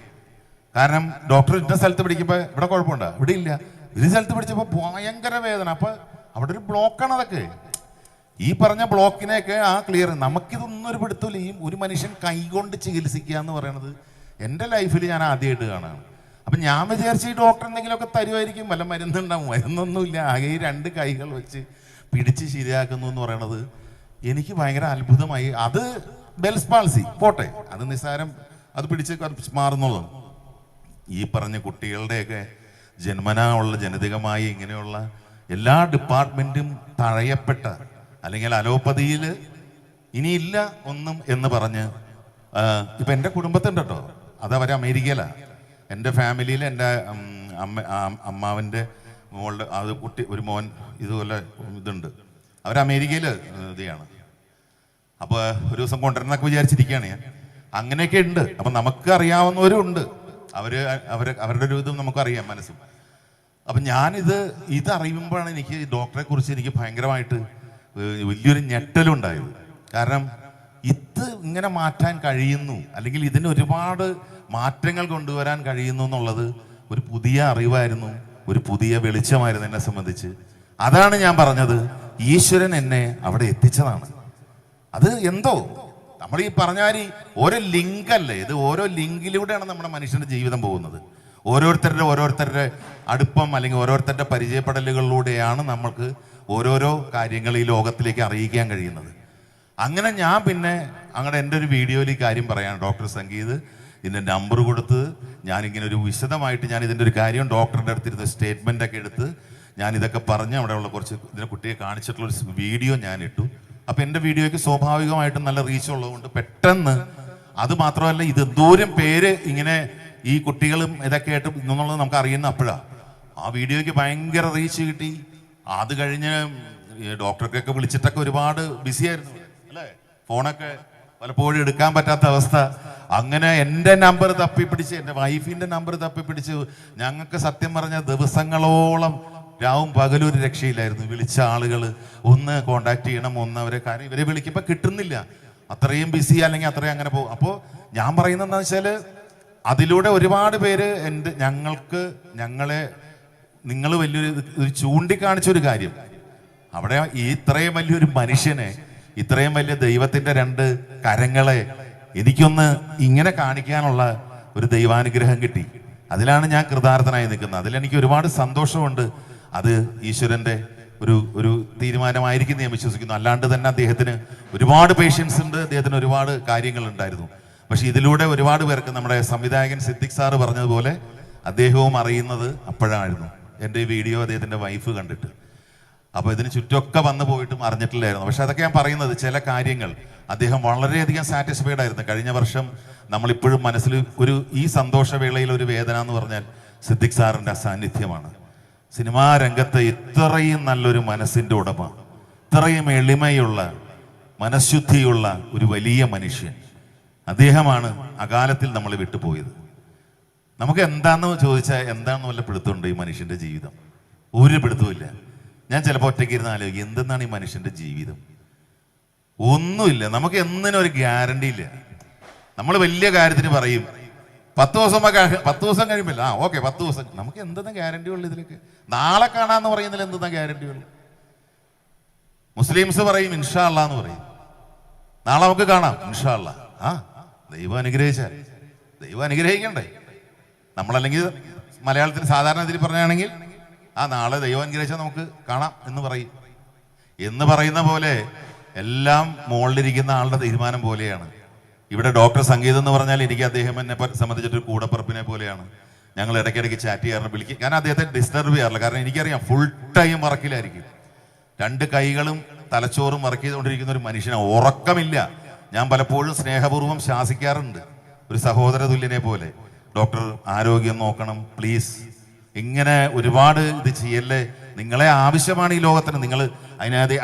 കാരണം ഡോക്ടർ ഇന്ന സ്ഥലത്ത് പിടിക്കുമ്പോൾ ഇവിടെ കുഴപ്പമുണ്ടോ, ഇവിടെ ഇല്ല. ഒരു സ്ഥലത്ത് പിടിച്ചപ്പോൾ ഭയങ്കര വേദന. അപ്പോൾ അവിടെ ഒരു ബ്ലോക്കാണ്. അതൊക്കെ ഈ പറഞ്ഞ ബ്ലോക്കിനെയൊക്കെ ക്ലിയർ. നമുക്കിതൊന്നും ഒരു പിടുത്തമില്ല. ഈ ഒരു മനുഷ്യൻ കൈകൊണ്ട് ചികിത്സിക്കുക എന്ന് പറയുന്നത് എൻ്റെ ലൈഫിൽ ഞാൻ ആദ്യമായിട്ട് കാണാണ്. അപ്പം ഞാൻ വിചാരിച്ച ഈ ഡോക്ടർ എന്തെങ്കിലുമൊക്കെ തരുമായിരിക്കും, വല്ല മരുന്നുണ്ടാവും. മരുന്നൊന്നുമില്ല. ആകെ ഈ 2 കൈകൾ വെച്ച് പിടിച്ച് ശരിയാക്കുന്നു എന്ന് പറയണത് എനിക്ക് ഭയങ്കര അത്ഭുതമായി. അത് ബെൽസ് പാൾസി പോട്ടെ, അത് നിസ്സാരം, അത് പിടിച്ച് മാറുന്നുള്ളൂ. ഈ പറഞ്ഞ കുട്ടികളുടെയൊക്കെ ജന്മനാ ഉള്ള ജനിതകമായി ഇങ്ങനെയുള്ള എല്ലാ ഡിപ്പാർട്ട്മെൻറ്റും തഴയപ്പെട്ട, അല്ലെങ്കിൽ അലോപ്പതിയിൽ ഇനിയില്ല ഒന്നും എന്ന് പറഞ്ഞ് ഇപ്പം എൻ്റെ കുടുംബത്തുണ്ട് കേട്ടോ. അതവർ അമേരിക്കയിലാണ്. എൻ്റെ ഫാമിലിയിൽ എൻ്റെ അമ്മാവൻ്റെ മോളുടെ ഒരു മോൻ ഇതുപോലെ ഇതുണ്ട്. അവർ അമേരിക്കയിൽ ഇതാണ്. അപ്പോൾ ഒരു ദിവസം കൊണ്ടുവരുന്നൊക്കെ വിചാരിച്ചിരിക്കുകയാണ് ഞാൻ. അങ്ങനെയൊക്കെ ഉണ്ട്. അപ്പം നമുക്ക് അറിയാവുന്നവരും ഉണ്ട്. അവരുടെ ഒരു ഇതും നമുക്കറിയാം മനസ്സും. അപ്പം ഇത് അറിയുമ്പോഴാണ് എനിക്ക് ഡോക്ടറെ കുറിച്ച് എനിക്ക് ഭയങ്കരമായിട്ട് വലിയൊരു ഞെട്ടലുണ്ടായത്. കാരണം ഇത് ഇങ്ങനെ മാറ്റാൻ കഴിയുന്നു, അല്ലെങ്കിൽ ഇതിന് ഒരുപാട് മാറ്റങ്ങൾ കൊണ്ടുവരാൻ കഴിയുന്നു എന്നുള്ളത് ഒരു പുതിയ അറിവായിരുന്നു, ഒരു പുതിയ വെളിച്ചമായിരുന്നു എന്നെ സംബന്ധിച്ച്. അതാണ് ഞാൻ പറഞ്ഞത്, ഈശ്വരൻ എന്നെ അവിടെ എത്തിച്ചതാണ്. അത് എന്തോ നമ്മൾ ഈ പറഞ്ഞാൽ ഓരോ ലിങ്കല്ലേ ഇത്, ഓരോ ലിങ്കിലൂടെയാണ് നമ്മുടെ മനുഷ്യന്റെ ജീവിതം പോകുന്നത്. ഓരോരുത്തരുടെ അടുപ്പം അല്ലെങ്കിൽ ഓരോരുത്തരുടെ പരിചയപ്പെടലുകളിലൂടെയാണ് നമ്മൾക്ക് ഓരോരോ കാര്യങ്ങൾ ഈ ലോകത്തിലേക്ക് അറിയിക്കാൻ കഴിയുന്നത്. അങ്ങനെ ഞാൻ പിന്നെ അങ്ങനെ എൻ്റെ ഒരു വീഡിയോയിൽ ഈ കാര്യം പറയാണ്. ഡോക്ടർ സംഗീത് ഇതിൻ്റെ നമ്പർ കൊടുത്ത് ഞാനിങ്ങനെ ഒരു വിശദമായിട്ട് ഞാൻ ഇതിൻ്റെ ഒരു കാര്യം ഡോക്ടറുടെ അടുത്തിരുന്ന സ്റ്റേറ്റ്മെൻ്റ് ഒക്കെ എടുത്ത് ഞാൻ ഇതൊക്കെ പറഞ്ഞ് അവിടെയുള്ള കുറച്ച് ഇതിനെ കുട്ടിയെ കാണിച്ചിട്ടുള്ളൊരു വീഡിയോ ഞാൻ ഇട്ടു. അപ്പം എൻ്റെ വീഡിയോയ്ക്ക് സ്വാഭാവികമായിട്ടും നല്ല റീച്ച് ഉള്ളതുകൊണ്ട് പെട്ടെന്ന്, അത് മാത്രമല്ല ഇത് എന്തോരം പേര് ഇങ്ങനെ ഈ കുട്ടികളും ഇതൊക്കെ ആയിട്ട് എന്നുള്ളത് നമുക്ക് അറിയുന്ന അപ്പോഴാണ്. ആ വീഡിയോയ്ക്ക് ഭയങ്കര റീച്ച് കിട്ടി. അത് കഴിഞ്ഞ് ഡോക്ടർക്കൊക്കെ വിളിച്ചിട്ടൊക്കെ ഒരുപാട് ബിസിയായിരുന്നു അല്ലേ, ഫോണൊക്കെ പലപ്പോഴും എടുക്കാൻ പറ്റാത്ത അവസ്ഥ. അങ്ങനെ എൻ്റെ നമ്പർ തപ്പിപ്പിടിച്ച്, എൻ്റെ വൈഫിൻ്റെ നമ്പർ തപ്പിപ്പിടിച്ച് ഞങ്ങൾക്ക് സത്യം പറഞ്ഞ ദിവസങ്ങളോളം രാവും പകലും ഒരു രക്ഷയില്ലായിരുന്നു. വിളിച്ച ആളുകൾ ഒന്ന് കോണ്ടാക്ട് ചെയ്യണം, ഒന്ന് അവരെ കാര്യം ഇവരെ വിളിക്കുമ്പോൾ കിട്ടുന്നില്ല, അത്രയും ബിസി അല്ലെങ്കിൽ അത്രയും അങ്ങനെ പോകും. അപ്പോൾ ഞാൻ പറയുന്നത് എന്താ വെച്ചാൽ അതിലൂടെ ഒരുപാട് പേര് ഞങ്ങളെ നിങ്ങൾ വലിയൊരു ചൂണ്ടിക്കാണിച്ചൊരു കാര്യം, അവിടെ ഈ ഇത്രയും വലിയൊരു മനുഷ്യനെ, ഇത്രയും വലിയ ദൈവത്തിൻ്റെ 2 കരങ്ങളെ എനിക്കൊന്ന് ഇങ്ങനെ കാണിക്കാനുള്ള ഒരു ദൈവാനുഗ്രഹം കിട്ടി. അതിലാണ് ഞാൻ കൃതാർത്ഥനായി നിൽക്കുന്നത്. അതിലെനിക്ക് ഒരുപാട് സന്തോഷമുണ്ട്. അത് ഈശ്വരൻ്റെ ഒരു തീരുമാനമായിരിക്കും ഞാൻ വിശ്വസിക്കുന്നു. അല്ലാണ്ട് തന്നെ അദ്ദേഹത്തിന് ഒരുപാട് പേഷ്യൻസ് ഉണ്ട്, അദ്ദേഹത്തിന് ഒരുപാട് കാര്യങ്ങൾ ഉണ്ടായിരുന്നു. പക്ഷെ ഇതിലൂടെ ഒരുപാട് പേർക്ക്, നമ്മുടെ സംവിധായകൻ സിദ്ദിഖ് സാറ് പറഞ്ഞതുപോലെ അദ്ദേഹവും അറിയുന്നത് അപ്പോഴായിരുന്നു, എൻ്റെ ഈ വീഡിയോ അദ്ദേഹത്തിൻ്റെ വൈഫ് കണ്ടിട്ട്. അപ്പോൾ ഇതിന് ചുറ്റൊക്കെ വന്നു പോയിട്ടും അറിഞ്ഞിട്ടില്ലായിരുന്നു. പക്ഷെ അതൊക്കെ ഞാൻ പറയുന്നത്, ചില കാര്യങ്ങൾ അദ്ദേഹം വളരെയധികം സാറ്റിസ്ഫൈഡ് ആയിരുന്നു. കഴിഞ്ഞ വർഷം നമ്മളിപ്പോഴും മനസ്സിൽ ഈ സന്തോഷവേളയിൽ ഒരു വേദന എന്ന് പറഞ്ഞാൽ സിദ്ദിഖ് സാറിൻ്റെ സാന്നിധ്യമാണ്. സിനിമാ രംഗത്ത് ഇത്രയും നല്ലൊരു മനസ്സിൻ്റെ ഉടമ, ഇത്രയും എളിമയുള്ള മനഃശുദ്ധിയുള്ള ഒരു വലിയ മനുഷ്യൻ, അദ്ദേഹമാണ് അകാലത്തിൽ നമ്മൾ വിട്ടുപോയത്. നമുക്ക് എന്താന്ന് ചോദിച്ചാൽ എന്താണെന്ന് വല്ല പിടുത്തമുണ്ട് ഈ മനുഷ്യൻ്റെ ജീവിതം? ഒരു പിടുത്തമില്ല. ഞാൻ ചിലപ്പോൾ ഒറ്റയ്ക്ക് ഇരുന്ന് ആലോചിക്കും, എന്തെന്നാണ് ഈ മനുഷ്യൻ്റെ ജീവിതം? ഒന്നുമില്ല. നമുക്ക് എന്തിനും ഒരു ഗ്യാരണ്ടി ഇല്ല. നമ്മൾ വലിയ കാര്യത്തിന് പറയും 10 ദിവസം കഴിയുമ്പോൾ ഓക്കെ 10 ദിവസം. നമുക്ക് എന്തെന്നാ ഗ്യാരണ്ടി ഉള്ളു ഇതിലൊക്കെ? നാളെ കാണാന്ന് പറയുന്നതിൽ എന്തെന്നാ ഗ്യാരണ്ടി ഉള്ളു? മുസ്ലിംസ് പറയും ഇൻഷാ അല്ലാ എന്ന് പറയും, നാളെ നമുക്ക് കാണാം ഇൻഷാ അല്ലാ. ദൈവം അനുഗ്രഹിച്ചാൽ ദൈവം അനുഗ്രഹിക്കണ്ടേ? നമ്മളല്ലെങ്കിൽ മലയാളത്തിൽ സാധാരണ ഇതിൽ പറയുകയാണെങ്കിൽ നാളെ ദൈവം അനുഗ്രഹിച്ചാൽ നമുക്ക് കാണാം എന്ന് പറയുന്ന പോലെ എല്ലാം മുകളിലിരിക്കുന്ന ആളുടെ തീരുമാനം പോലെയാണ്. ഇവിടെ ഡോക്ടർ സംഗീതം എന്ന് പറഞ്ഞാൽ എനിക്ക് അദ്ദേഹം എന്നെ സംബന്ധിച്ചിട്ടൊരു കൂടപ്പറപ്പിനെ പോലെയാണ്. ഞങ്ങൾ ഇടയ്ക്കിടയ്ക്ക് ചാറ്റ് ചെയ്യാറുണ്ട്, വിളിക്കും. ഞാൻ അദ്ദേഹത്തെ ഡിസ്റ്റർബ് ചെയ്യാറില്ല, കാരണം എനിക്കറിയാം ഫുൾ ടൈം വർക്കിലായിരിക്കും. 2 കൈകളും തലച്ചോറും വർക്ക് ചെയ്തുകൊണ്ടിരിക്കുന്ന ഒരു മനുഷ്യനെ, ഉറക്കമില്ല. ഞാൻ പലപ്പോഴും സ്നേഹപൂർവ്വം ശാസിക്കാറുണ്ട്, ഒരു സഹോദര തുല്യനെ പോലെ, ഡോക്ടർ ആരോഗ്യം നോക്കണം പ്ലീസ്, ഇങ്ങനെ ഒരുപാട് ഇത് ചെയ്യല്ലേ, നിങ്ങളെ ആവശ്യമാണ് ഈ ലോകത്തിന്. നിങ്ങൾ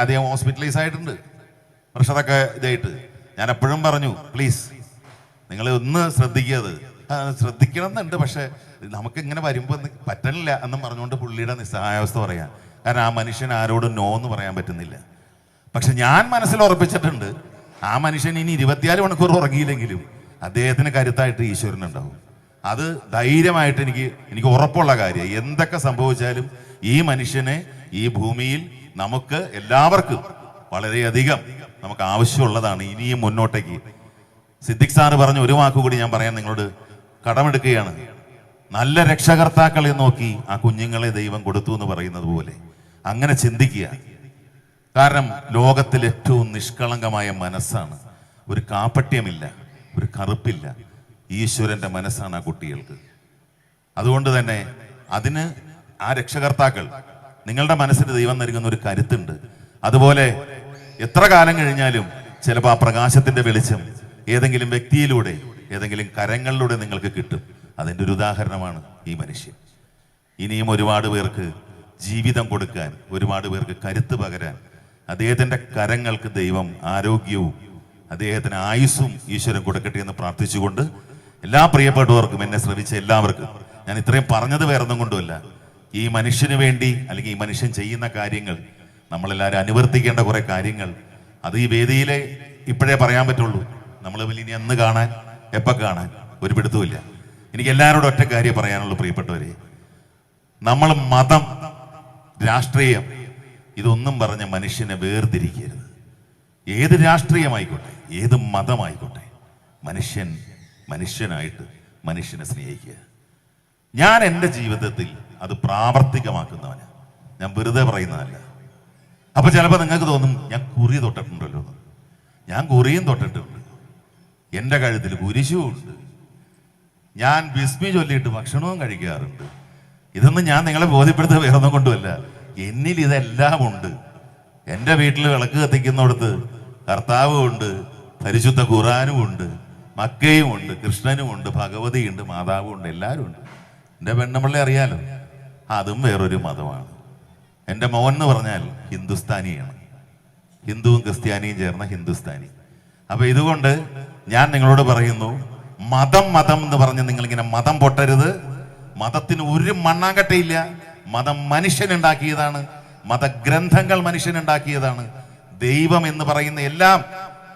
അദ്ദേഹം ഹോസ്പിറ്റലൈസ് ആയിട്ടുണ്ട്, പ്രഷറൊക്കെ ഇതായിട്ട്. ഞാൻ എപ്പോഴും പറഞ്ഞു പ്ലീസ് നിങ്ങൾ ഒന്ന് ശ്രദ്ധിക്കണം എന്നുണ്ട്, പക്ഷെ നമുക്ക് ഇങ്ങനെ വരുമ്പോൾ പറ്റണില്ല എന്നും പറഞ്ഞുകൊണ്ട് പുള്ളിയുടെ നിസ്സഹായാവസ്ഥ പറയാം. കാരണം ആ മനുഷ്യൻ ആരോടും നോ എന്ന് പറയാൻ പറ്റുന്നില്ല. പക്ഷെ ഞാൻ മനസ്സിൽ ഉറപ്പിച്ചിട്ടുണ്ട്, ആ മനുഷ്യൻ ഇനി 24 മണിക്കൂർ ഉറങ്ങിയില്ലെങ്കിലും അദ്ദേഹത്തിന് കരുത്തായിട്ട് ഈശ്വരനുണ്ടാവും. അത് ധൈര്യമായിട്ട് എനിക്ക് ഉറപ്പുള്ള കാര്യം. എന്തൊക്കെ സംഭവിച്ചാലും ഈ മനുഷ്യനെ ഈ ഭൂമിയിൽ നമുക്ക് എല്ലാവർക്കും വളരെയധികം നമുക്ക് ആവശ്യമുള്ളതാണ്. ഇനിയും മുന്നോട്ടേക്ക് സിദ്ദിഖ് സാറ് പറഞ്ഞ ഒരു വാക്കുകൂടി ഞാൻ പറയാൻ നിങ്ങളോട് കടമെടുക്കുകയാണ്. നല്ല രക്ഷകർത്താക്കളെ നോക്കി ആ കുഞ്ഞുങ്ങളെ ദൈവം കൊടുത്തു എന്ന് പറയുന്നത് പോലെ അങ്ങനെ ചിന്തിക്കുക. കാരണം ലോകത്തിൽ ഏറ്റവും നിഷ്കളങ്കമായ മനസ്സാണ്. ഒരു കാപ്പട്യമില്ല, ഒരു കറുപ്പില്ല. ഈശ്വരന്റെ മനസ്സാണ് ആ കുട്ടികൾക്ക്. അതുകൊണ്ട് തന്നെ അതിന് ആ രക്ഷകർത്താക്കൾ, നിങ്ങളുടെ മനസ്സിന് ദൈവം നൽകുന്ന ഒരു കരുത്തുണ്ട്. അതുപോലെ എത്ര കാലം കഴിഞ്ഞാലും ചിലപ്പോൾ ആ പ്രകാശത്തിന്റെ വെളിച്ചം ഏതെങ്കിലും വ്യക്തിയിലൂടെ, ഏതെങ്കിലും കരങ്ങളിലൂടെ നിങ്ങൾക്ക് കിട്ടും. അതിൻ്റെ ഒരു ഉദാഹരണമാണ് ഈ മനുഷ്യൻ. ഇനിയും ഒരുപാട് പേർക്ക് ജീവിതം കൊടുക്കാൻ, ഒരുപാട് പേർക്ക് കരുത്ത് പകരാൻ അദ്ദേഹത്തിൻ്റെ കരങ്ങൾക്ക് ദൈവം ആരോഗ്യവും അദ്ദേഹത്തിന് ആയുസ്സും ഈശ്വരൻ കൊടുക്കട്ടെ എന്ന് പ്രാർത്ഥിച്ചുകൊണ്ട് എല്ലാ പ്രിയപ്പെട്ടവർക്കും, എന്നെ ശ്രമിച്ച എല്ലാവർക്കും, ഞാൻ ഇത്രയും പറഞ്ഞത് വേറൊന്നും കൊണ്ടുമല്ല, ഈ മനുഷ്യന് വേണ്ടി അല്ലെങ്കിൽ ഈ മനുഷ്യൻ ചെയ്യുന്ന കാര്യങ്ങൾ, നമ്മളെല്ലാവരും അനുവർത്തിക്കേണ്ട കുറെ കാര്യങ്ങൾ, അത് ഈ വേദിയിലെ ഇപ്പോഴേ പറയാൻ പറ്റുള്ളൂ. നമ്മൾ ഇനി എന്ന് കാണാൻ, എപ്പോൾ കാണാൻ ഒരു പിടുത്തമില്ല. എനിക്ക് എല്ലാവരോടും ഒറ്റ കാര്യം പറയാനുള്ളൂ പ്രിയപ്പെട്ടവരെ, നമ്മൾ മതം, രാഷ്ട്രീയം ഇതൊന്നും പറഞ്ഞ മനുഷ്യനെ വേർതിരിക്കരുത്. ഏത് രാഷ്ട്രീയമായിക്കോട്ടെ, ഏത് മതമായിക്കോട്ടെ, മനുഷ്യനായിട്ട് മനുഷ്യനെ സ്നേഹിക്കുക. ഞാൻ എൻ്റെ ജീവിതത്തിൽ അത് പ്രാവർത്തികമാക്കുന്നവനാണ്, ഞാൻ വെറുതെ പറയുന്നതല്ല. അപ്പൊ ചിലപ്പോൾ നിങ്ങൾക്ക് തോന്നും ഞാൻ കുറി തൊട്ടിട്ടുണ്ടല്ലോ. ഞാൻ കുറിയും തൊട്ടിട്ടുണ്ട്, എൻ്റെ കഴുത്തിൽ കുരിശും ഉണ്ട്, ഞാൻ ബിസ്മി ചൊല്ലിയിട്ട് ഭക്ഷണവും കഴിക്കാറുണ്ട്. ഇതൊന്നും ഞാൻ നിങ്ങളെ ബോധ്യപ്പെടുത്തുക വേറൊന്നും കൊണ്ടുമല്ല, എന്നിൽ ഇതെല്ലാം ഉണ്ട്. എൻ്റെ വീട്ടിൽ വിളക്ക് കത്തിക്കുന്നിടത്ത് കർത്താവും ഉണ്ട്, പരിശുദ്ധ ഖുറാനും ഉണ്ട്, മക്കയും ഉണ്ട്, കൃഷ്ണനും ഉണ്ട്, ഭഗവതിയുണ്ട്, മാതാവും ഉണ്ട്, എല്ലാവരും ഉണ്ട്. എൻ്റെ പെണ്ണുമ്പിള്ളെ അറിയാലോ, അതും വേറൊരു മതമാണ്. എൻ്റെ മോൻ എന്ന് പറഞ്ഞാൽ ഹിന്ദുസ്ഥാനിയാണ്, ഹിന്ദുവും ക്രിസ്ത്യാനിയും ചേർന്ന ഹിന്ദുസ്ഥാനി. അപ്പൊ ഇതുകൊണ്ട് ഞാൻ നിങ്ങളോട് പറയുന്നു, മതം മതം എന്ന് പറഞ്ഞ് നിങ്ങളിങ്ങനെ മതം പൊട്ടരുത്. മതത്തിന് ഒരു മണ്ണാങ്കട്ടയില്ല. മതം മനുഷ്യനുണ്ടാക്കിയതാണ്, മതഗ്രന്ഥങ്ങൾ മനുഷ്യനുണ്ടാക്കിയതാണ്. ദൈവം എന്ന് പറയുന്ന എല്ലാം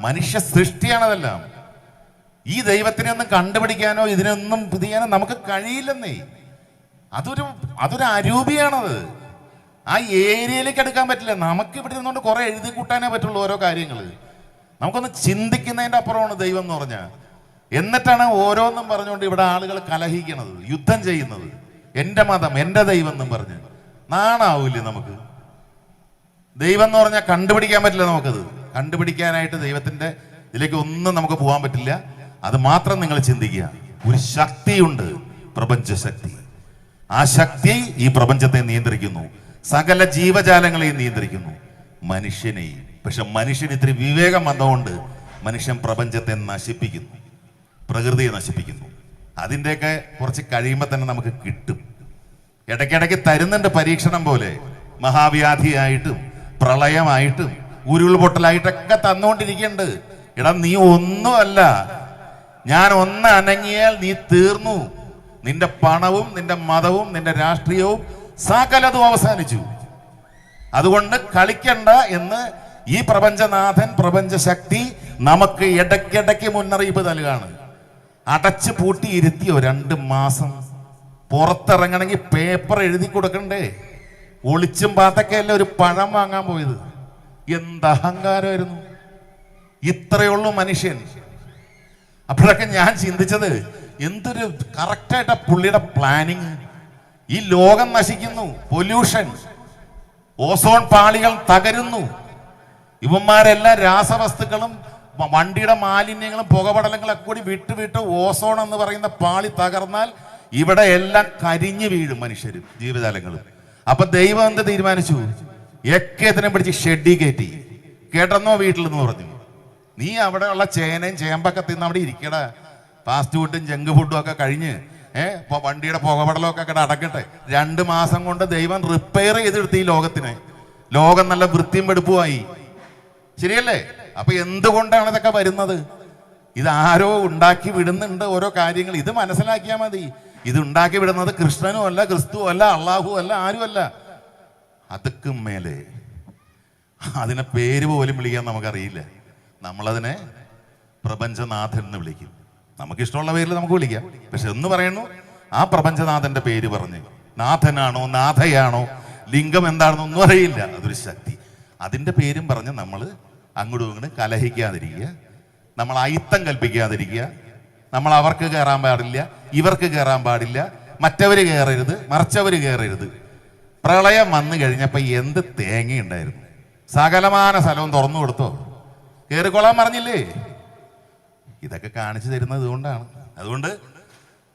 മനുഷ്യ സൃഷ്ടിയാണതെല്ലാം. ഈ ദൈവത്തിനെ ഒന്നും കണ്ടുപിടിക്കാനോ ഇതിനൊന്നും ചെയ്യാനോ നമുക്ക് കഴിയില്ലെന്നേ. അതൊരു അരൂപിയാണത്. ആ ഏരിയയിലേക്ക് എടുക്കാൻ പറ്റില്ല. നമുക്ക് ഇവിടെ നിന്നുകൊണ്ട് കുറെ എഴുതി കൂട്ടാനേ പറ്റുള്ളൂ ഓരോ കാര്യങ്ങൾ. നമുക്കൊന്ന് ചിന്തിക്കുന്നതിൻ്റെ അപ്പുറമാണ് ദൈവം എന്ന് പറഞ്ഞാൽ. എന്നിട്ടാണ് ഓരോന്നും പറഞ്ഞുകൊണ്ട് ഇവിടെ ആളുകൾ കലഹിക്കണത്, യുദ്ധം ചെയ്യുന്നത്. എൻ്റെ മതം, എൻ്റെ ദൈവം എന്നും പറഞ്ഞ് നാണാവൂല്ലേ നമുക്ക്? ദൈവം എന്ന് പറഞ്ഞാൽ കണ്ടുപിടിക്കാൻ പറ്റില്ല നമുക്കത്. കണ്ടുപിടിക്കാനായിട്ട് ദൈവത്തിൻ്റെ ഇതിലേക്ക് ഒന്നും നമുക്ക് പോകാൻ പറ്റില്ല. അത് മാത്രം നിങ്ങൾ ചിന്തിക്കുക. ഒരു ശക്തിയുണ്ട്, പ്രപഞ്ചശക്തി. ആ ശക്തി ഈ പ്രപഞ്ചത്തെ നിയന്ത്രിക്കുന്നു, സകല ജീവജാലങ്ങളെയും നിയന്ത്രിക്കുന്നു, മനുഷ്യനെയും. പക്ഷെ മനുഷ്യന് ഇത്തിരി വിവേകം വന്നതുകൊണ്ട് മനുഷ്യൻ പ്രപഞ്ചത്തെ നശിപ്പിക്കുന്നു, പ്രകൃതിയെ നശിപ്പിക്കുന്നു. അതിൻ്റെയൊക്കെ കുറച്ച് കഴിയുമ്പോൾ തന്നെ നമുക്ക് കിട്ടും. ഇടയ്ക്കിടയ്ക്ക് തരുന്നുണ്ട് പരീക്ഷണം പോലെ. മഹാവ്യാധിയായിട്ടും പ്രളയമായിട്ടും ഉരുൾപൊട്ടലായിട്ടൊക്കെ തന്നുകൊണ്ടിരിക്കുന്നുണ്ട്. എടാ, നീ ഒന്നുമല്ല. ഞാൻ ഒന്ന് അനങ്ങിയാൽ നീ തീർന്നു. നിന്റെ പണവും നിന്റെ മതവും നിന്റെ രാഷ്ട്രീയവും സകലതും അവസാനിച്ചു. അതുകൊണ്ട് കളിക്കണ്ട എന്ന് ഈ പ്രപഞ്ചനാഥൻ, പ്രപഞ്ചശക്തി നമുക്ക് ഇടയ്ക്കിടയ്ക്ക് മുന്നറിയിപ്പ് നൽകുകയാണ്. അടച്ചു പൂട്ടി ഇരുത്തിയോ 2 മാസം? പുറത്തിറങ്ങണമെങ്കിൽ പേപ്പർ എഴുതി കൊടുക്കണ്ടേ? ഒളിച്ചും പാത്തൊക്കെയല്ലേ ഒരു പഴം വാങ്ങാൻ പോയത്. എന്ത് അഹങ്കാരമായിരുന്നു! ഇത്രയുള്ളൂ മനുഷ്യൻ. അപ്പോഴൊക്കെ ഞാൻ ചിന്തിച്ചത്, എന്തൊരു കറക്റ്റായിട്ടാ പുള്ളിയുടെ പ്ലാനിങ്. ഈ ലോകം നശിക്കുന്നു, പൊല്യൂഷൻ, ഓസോൺ പാളികൾ തകരുന്നു. ഇവന്മാരെല്ലാം രാസവസ്തുക്കളും വണ്ടിയുടെ മാലിന്യങ്ങളും പുകപടലങ്ങളൊക്കെ കൂടി വിട്ട് ഓസോൺ എന്ന് പറയുന്ന പാളി തകർന്നാൽ ഇവിടെ എല്ലാം കരിഞ്ഞു വീഴും മനുഷ്യരും ജീവജാലങ്ങളും. അപ്പൊ ദൈവം എന്ത് തീരുമാനിച്ചു? എക്കത്തിനെ പിടിച്ച് ഷെഡി കയറ്റി. കേട്ടെന്നോ വീട്ടിൽ നിന്ന് പറഞ്ഞു, നീ അവിടെ ഉള്ള ചേനയും ചേമ്പൊക്കെ തിന്ന് അവിടെ ഇരിക്കടാ. ഫാസ്റ്റ് ഫുഡും ജങ്ക് ഫുഡും ഒക്കെ കഴിഞ്ഞ് ഇപ്പൊ വണ്ടിയുടെ പുകപടലമൊക്കെ ഒക്കെ അടക്കട്ടെ. 2 മാസം കൊണ്ട് ദൈവം റിപ്പയർ ചെയ്തെടുത്ത് ഈ ലോകത്തിനെ. ലോകം നല്ല വൃത്തിയും വെടുപ്പുമായി. ശരിയല്ലേ? അപ്പൊ എന്തുകൊണ്ടാണ് ഇതൊക്കെ വരുന്നത്? ഇതാരോ ഉണ്ടാക്കി വിടുന്നുണ്ട് ഓരോ കാര്യങ്ങൾ. ഇത് മനസ്സിലാക്കിയാൽ മതി. ഇത് ഉണ്ടാക്കി വിടുന്നത് കൃഷ്ണനും അല്ല, ക്രിസ്തുവും അല്ല, അള്ളാഹു അല്ല, ആരുമല്ല. അതൊക്കെ മേലെ അതിനെ പേര് പോലും വിളിക്കാൻ നമുക്കറിയില്ല. നമ്മളതിനെ പ്രപഞ്ചനാഥൻ എന്ന് വിളിക്കും. നമുക്കിഷ്ടമുള്ള പേരിൽ നമുക്ക് വിളിക്കാം. പക്ഷെ എന്ന് പറയുന്നു, ആ പ്രപഞ്ചനാഥന്റെ പേര് പറഞ്ഞ് നാഥനാണോ നാഥയാണോ ലിംഗം എന്താണെന്നൊന്നും അറിയില്ല. അതൊരു ശക്തി. അതിൻ്റെ പേരും പറഞ്ഞ് നമ്മൾ അങ്ങോട്ടും ഇങ്ങോട്ടും കലഹിക്കാതിരിക്കുക, നമ്മൾ അയിത്തം കൽപ്പിക്കാതിരിക്കുക. നമ്മൾ അവർക്ക് കയറാൻ പാടില്ല, ഇവർക്ക് കയറാൻ പാടില്ല, മറ്റവർ കയറരുത്, മറിച്ചവർ കയറരുത്. പ്രളയം വന്നു കഴിഞ്ഞപ്പോൾ എന്ത് തേങ്ങയുണ്ടായിരുന്നു! സകലമാന സ്ഥലവും തുറന്നു കൊടുത്തോ? കയറിക്കൊള്ളാൻ പറഞ്ഞില്ലേ? ഇതൊക്കെ കാണിച്ചു തരുന്നത് ഇതുകൊണ്ടാണ്. അതുകൊണ്ട്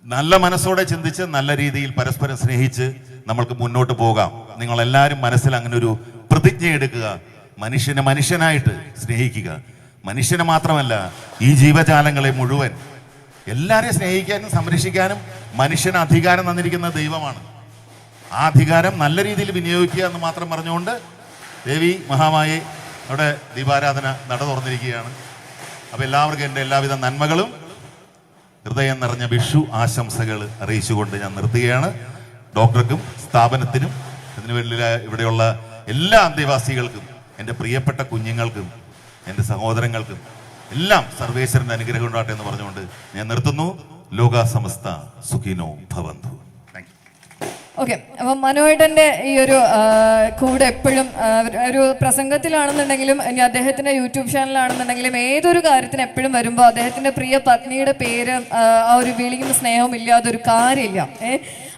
നല്ല മനസ്സോടെ ചിന്തിച്ച് നല്ല രീതിയിൽ പരസ്പരം സ്നേഹിച്ച് നമ്മൾക്ക് മുന്നോട്ട് പോകാം. നിങ്ങളെല്ലാവരും മനസ്സിൽ അങ്ങനെ ഒരു പ്രതിജ്ഞ എടുക്കുക. മനുഷ്യനെ മനുഷ്യനായിട്ട് സ്നേഹിക്കുക. മനുഷ്യനെ മാത്രമല്ല, ഈ ജീവജാലങ്ങളെ മുഴുവൻ എല്ലാവരെയും സ്നേഹിക്കാനും സംരക്ഷിക്കാനും മനുഷ്യന് അധികാരം തന്നിരിക്കുന്ന ദൈവമാണ്. ആ അധികാരം നല്ല രീതിയിൽ വിനിയോഗിക്കുക എന്ന് മാത്രം പറഞ്ഞുകൊണ്ട് ദേവി മഹാമായി അവിടെ ദീപാരാധന നട തുറന്നിരിക്കുകയാണ്. അപ്പോൾ എല്ലാവർക്കും എൻ്റെ എല്ലാവിധ നന്മകളും ഹൃദയം നിറഞ്ഞ വിഷു ആശംസകൾ അറിയിച്ചുകൊണ്ട് ഞാൻ നിർത്തുകയാണ്. ഡോക്ടർക്കും സ്ഥാപനത്തിനും അതിനു വേണ്ടി ഇവിടെയുള്ള എല്ലാ അന്തേവാസികൾക്കും, എൻ്റെ പ്രിയപ്പെട്ട കുഞ്ഞുങ്ങൾക്കും, എൻ്റെ സഹോദരങ്ങൾക്കും എല്ലാം സർവേശ്വരൻ്റെ അനുഗ്രഹം ഉണ്ടാകട്ടെ എന്ന് പറഞ്ഞുകൊണ്ട് ഞാൻ നിർത്തുന്നു. ലോക സമസ്ത സുഖിനോ ഭവന്തു. Thank you. ഓക്കെ, അപ്പം മനോഹരൻ്റെ ഈ ഒരു കൂടെ എപ്പോഴും ഒരു പ്രസംഗത്തിലാണെന്നുണ്ടെങ്കിലും ഇനി അദ്ദേഹത്തിൻ്റെ യൂട്യൂബ് ചാനലാണെന്നുണ്ടെങ്കിലും ഏതൊരു കാര്യത്തിന് എപ്പോഴും വരുമ്പോൾ അദ്ദേഹത്തിൻ്റെ പ്രിയ പത്നിയുടെ പേര് ആ ഒരു വിളിയും സ്നേഹവും ഇല്ലാതെ ഒരു കാര്യമില്ല.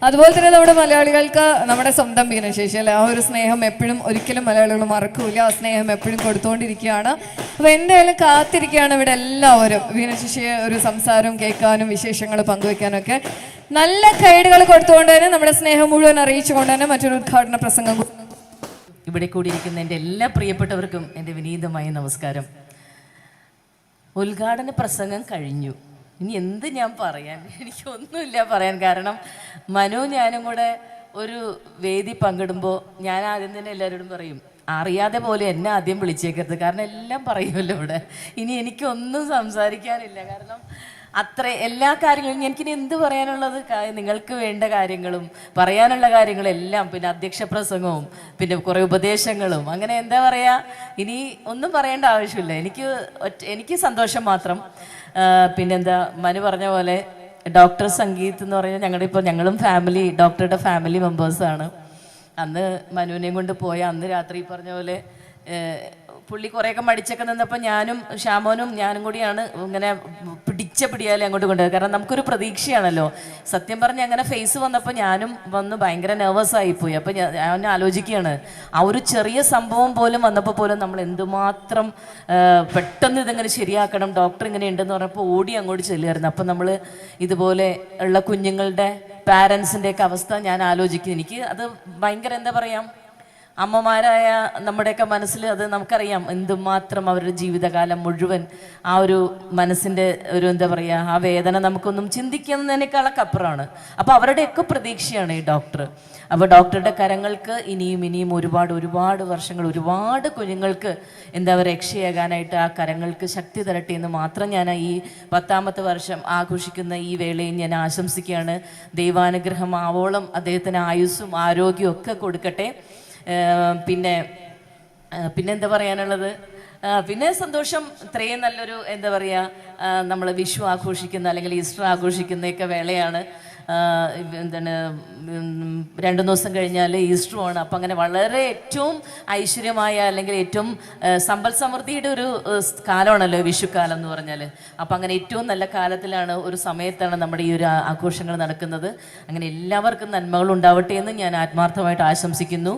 അതുപോലെ തന്നെ നമ്മുടെ മലയാളികൾക്ക് നമ്മുടെ സ്വന്തം ഭിന്നശേഷി അല്ലെ, ആ ഒരു സ്നേഹം എപ്പോഴും ഒരിക്കലും മലയാളികൾ മറക്കൂല. ആ സ്നേഹം എപ്പോഴും കൊടുത്തുകൊണ്ടിരിക്കുകയാണ്. അപ്പോൾ എന്തായാലും കാത്തിരിക്കുകയാണ് ഇവിടെ എല്ലാവരും ഭിന്നശേഷിയെ ഒരു സംസാരം കേൾക്കാനും വിശേഷങ്ങൾ പങ്കുവെക്കാനും ഒക്കെ. നല്ല കൈഡുകൾ കൊടുത്തുകൊണ്ട് തന്നെ നമ്മുടെ സ്നേഹം മുഴുവൻ അറിയിച്ചുകൊണ്ട് തന്നെ മറ്റൊരു ഉദ്ഘാടന പ്രസംഗം. ഇവിടെ കൂടിയിരിക്കുന്ന എൻ്റെ എല്ലാ പ്രിയപ്പെട്ടവർക്കും എൻ്റെ വിനീതമായ നമസ്കാരം. ഉദ്ഘാടന പ്രസംഗം കഴിഞ്ഞു. ഇനി എന്ത് ഞാൻ പറയാൻ, എനിക്കൊന്നുമില്ല പറയാൻ. കാരണം മനു ഞാനും കൂടെ ഒരു വേദി പങ്കിടുമ്പോൾ ഞാൻ ആദ്യം തന്നെ എല്ലാവരോടും പറയും, അറിയാതെ പോലെ എന്നെ ആദ്യം വിളിച്ചേക്കരുത്, കാരണം എല്ലാം പറയുമല്ലോ ഇവിടെ. ഇനി എനിക്കൊന്നും സംസാരിക്കാനില്ല. കാരണം അത്ര എല്ലാ കാര്യങ്ങളും എനിക്കിനി എന്ത് പറയാനുള്ളത്, നിങ്ങൾക്ക് വേണ്ട കാര്യങ്ങളും പറയാനുള്ള കാര്യങ്ങളെല്ലാം, പിന്നെ അധ്യക്ഷ പ്രസംഗവും പിന്നെ കുറേ ഉപദേശങ്ങളും, അങ്ങനെ എന്താ പറയുക, ഇനി ഒന്നും പറയേണ്ട ആവശ്യമില്ല. എനിക്ക് സന്തോഷം മാത്രം. പിന്നെന്താ മനു പറഞ്ഞ പോലെ ഡോക്ടർ സംഗീത് എന്ന് പറഞ്ഞാൽ ഞങ്ങളും ഫാമിലി, ഡോക്ടറുടെ ഫാമിലി മെമ്പേഴ്സാണ്. അന്ന് മനുവിനെയും കൊണ്ട് പോയ അന്ന് രാത്രി പറഞ്ഞ പോലെ പുള്ളി കുറേയൊക്കെ മടിച്ചൊക്കെ നിന്നപ്പോൾ ഞാനും ഷാമോനും ഞാനും കൂടിയാണ് ഇങ്ങനെ പിടിയാലേ അങ്ങോട്ട് കൊണ്ടുപോയത്. കാരണം നമുക്കൊരു പ്രതീക്ഷയാണല്ലോ. സത്യം പറഞ്ഞ് അങ്ങനെ ഫേസ് വന്നപ്പോൾ ഞാനും വന്ന് ഭയങ്കര നെർവസ് ആയിപ്പോയി. അപ്പോൾ ഞാൻ ആലോചിക്കുകയാണ്, ആ ഒരു ചെറിയ സംഭവം പോലും വന്നപ്പോൾ പോലും നമ്മൾ എന്തുമാത്രം പെട്ടെന്ന് ഇതെങ്ങനെ ശരിയാക്കണം, ഡോക്ടർ ഇങ്ങനെ ഉണ്ടെന്ന് പറഞ്ഞപ്പോൾ ഓടി അങ്ങോട്ട് ചെല്ലുമായിരുന്നു. അപ്പം നമ്മൾ ഇതുപോലെ ഉള്ള കുഞ്ഞുങ്ങളുടെ പാരൻസിൻ്റെയൊക്കെ അവസ്ഥ ഞാൻ ആലോചിക്കുന്നു. എനിക്ക് അത് ഭയങ്കര എന്താ പറയാം, അമ്മമാരായ നമ്മുടെയൊക്കെ മനസ്സിൽ അത് നമുക്കറിയാം എന്തുമാത്രം അവരുടെ ജീവിതകാലം മുഴുവൻ ആ ഒരു മനസ്സിൻ്റെ ഒരു എന്താ പറയുക, ആ വേദന നമുക്കൊന്നും ചിന്തിക്കുന്നതിനേക്കാളൊക്കെ അപ്പുറമാണ്. അപ്പോൾ അവരുടെയൊക്കെ പ്രതീക്ഷയാണ് ഈ ഡോക്ടർ. അപ്പോൾ ഡോക്ടറുടെ കരങ്ങൾക്ക് ഇനിയും ഒരുപാട് വർഷങ്ങൾ ഒരുപാട് കുഞ്ഞുങ്ങൾക്ക് എന്താ പറയുക രക്ഷയാകാനായിട്ട് ആ കരങ്ങൾക്ക് ശക്തി തരട്ടെ എന്ന് മാത്രം ഞാൻ ഈ 10ാമത്തെ വർഷം ആഘോഷിക്കുന്ന ഈ വേളയിൽ ഞാൻ ആശംസിക്കുകയാണ്. ദൈവാനുഗ്രഹം ആവോളം അദ്ദേഹത്തിന് ആയുസ്സും ആരോഗ്യവും ഒക്കെ കൊടുക്കട്ടെ. പിന്നെന്താ പറയാനുള്ളത്, പിന്നെ സന്തോഷം. ഇത്രയും നല്ലൊരു എന്താ പറയുക, നമ്മൾ വിഷു ആഘോഷിക്കുന്ന അല്ലെങ്കിൽ ഈസ്റ്റർ ആഘോഷിക്കുന്നതൊക്കെ വേളയാണ്. എന്താണ് 2 ദിവസം കഴിഞ്ഞാൽ ഈസ്റ്ററുമാണ്. അപ്പം അങ്ങനെ വളരെ ഏറ്റവും ഐശ്വര്യമായ അല്ലെങ്കിൽ ഏറ്റവും സമ്പൽ സമൃദ്ധിയുടെ ഒരു കാലമാണല്ലോ വിഷുക്കാലം എന്ന് പറഞ്ഞാൽ. അപ്പം അങ്ങനെ ഏറ്റവും നല്ല കാലത്തിലാണ്, ഒരു സമയത്താണ് നമ്മുടെ ഈ ഒരു ആഘോഷങ്ങൾ നടക്കുന്നത്. അങ്ങനെ എല്ലാവർക്കും നന്മകൾ ഉണ്ടാവട്ടെ എന്ന് ഞാൻ ആത്മാർത്ഥമായിട്ട് ആശംസിക്കുന്നു.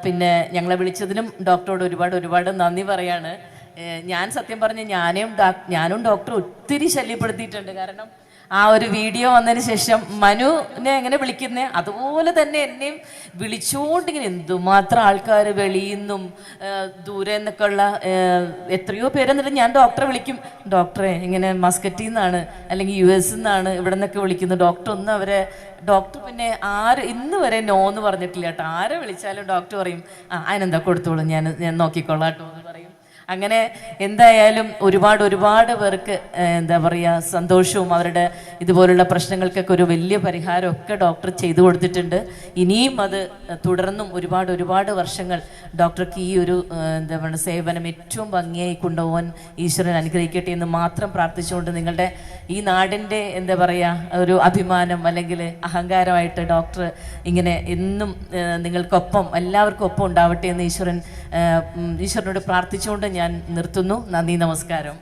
പിന്നെ ഞങ്ങളെ വിളിച്ചതിനും ഡോക്ടറോട് ഒരുപാട് നന്ദി പറയാണ്. ഞാൻ സത്യം പറഞ്ഞ് ഞാനും ഡോക്ടർ ഒത്തിരി ശല്യപ്പെടുത്തിയിട്ടുണ്ട്. കാരണം ആ ഒരു വീഡിയോ വന്നതിന് ശേഷം മനുവിനെ എങ്ങനെ വിളിക്കുന്നേ അതുപോലെ തന്നെ എന്നെയും വിളിച്ചുകൊണ്ടിങ്ങനെ എന്തുമാത്രം ആൾക്കാർ വെളിയിൽ നിന്നും ദൂരെ നിന്നൊക്കെ ഉള്ള എത്രയോ പേരെന്നിട്ട് ഞാൻ ഡോക്ടറെ വിളിക്കും, ഡോക്ടറെ ഇങ്ങനെ മസ്കറ്റിൽ നിന്നാണ് അല്ലെങ്കിൽ US നിന്നാണ് ഇവിടെ നിന്നൊക്കെ വിളിക്കുന്നത്, ഡോക്ടർ ഒന്നും ഡോക്ടർ പിന്നെ ഇന്ന് വരെ നോ എന്ന് പറഞ്ഞിട്ടില്ല കേട്ടോ. ആരെ വിളിച്ചാലും ഡോക്ടർ പറയും അതിനെന്താ കൊടുത്തോളൂ, ഞാൻ നോക്കിക്കൊള്ളാം കേട്ടോ എന്ന് പറയും. അങ്ങനെ എന്തായാലും ഒരുപാട് പേർക്ക് എന്താ പറയുക സന്തോഷവും അവരുടെ ഇതുപോലുള്ള പ്രശ്നങ്ങൾക്കൊക്കെ ഒരു വലിയ പരിഹാരമൊക്കെ ഡോക്ടർ ചെയ്തു കൊടുത്തിട്ടുണ്ട്. ഇനിയും അത് തുടർന്നും ഒരുപാട് വർഷങ്ങൾ ഡോക്ടർക്ക് ഈ ഒരു എന്താ പറയുക സേവനം ഏറ്റവും ഭംഗിയായി കൊണ്ടുപോകാൻ ഈശ്വരൻ അനുഗ്രഹിക്കട്ടെ എന്ന് മാത്രം പ്രാർത്ഥിച്ചുകൊണ്ട് നിങ്ങളുടെ ഈ നാടിൻ്റെ എന്താ പറയുക ഒരു അഭിമാനം അല്ലെങ്കിൽ അഹങ്കാരമായിട്ട് ഡോക്ടർ ഇങ്ങനെ എന്നും നിങ്ങൾക്കൊപ്പം എല്ലാവർക്കും ഒപ്പം ഉണ്ടാവട്ടെ എന്ന് ഈശ്വരനോട് പ്രാർത്ഥിച്ചുകൊണ്ട് ഞാൻ നിർത്തുന്നു. നന്ദി, നമസ്കാരം.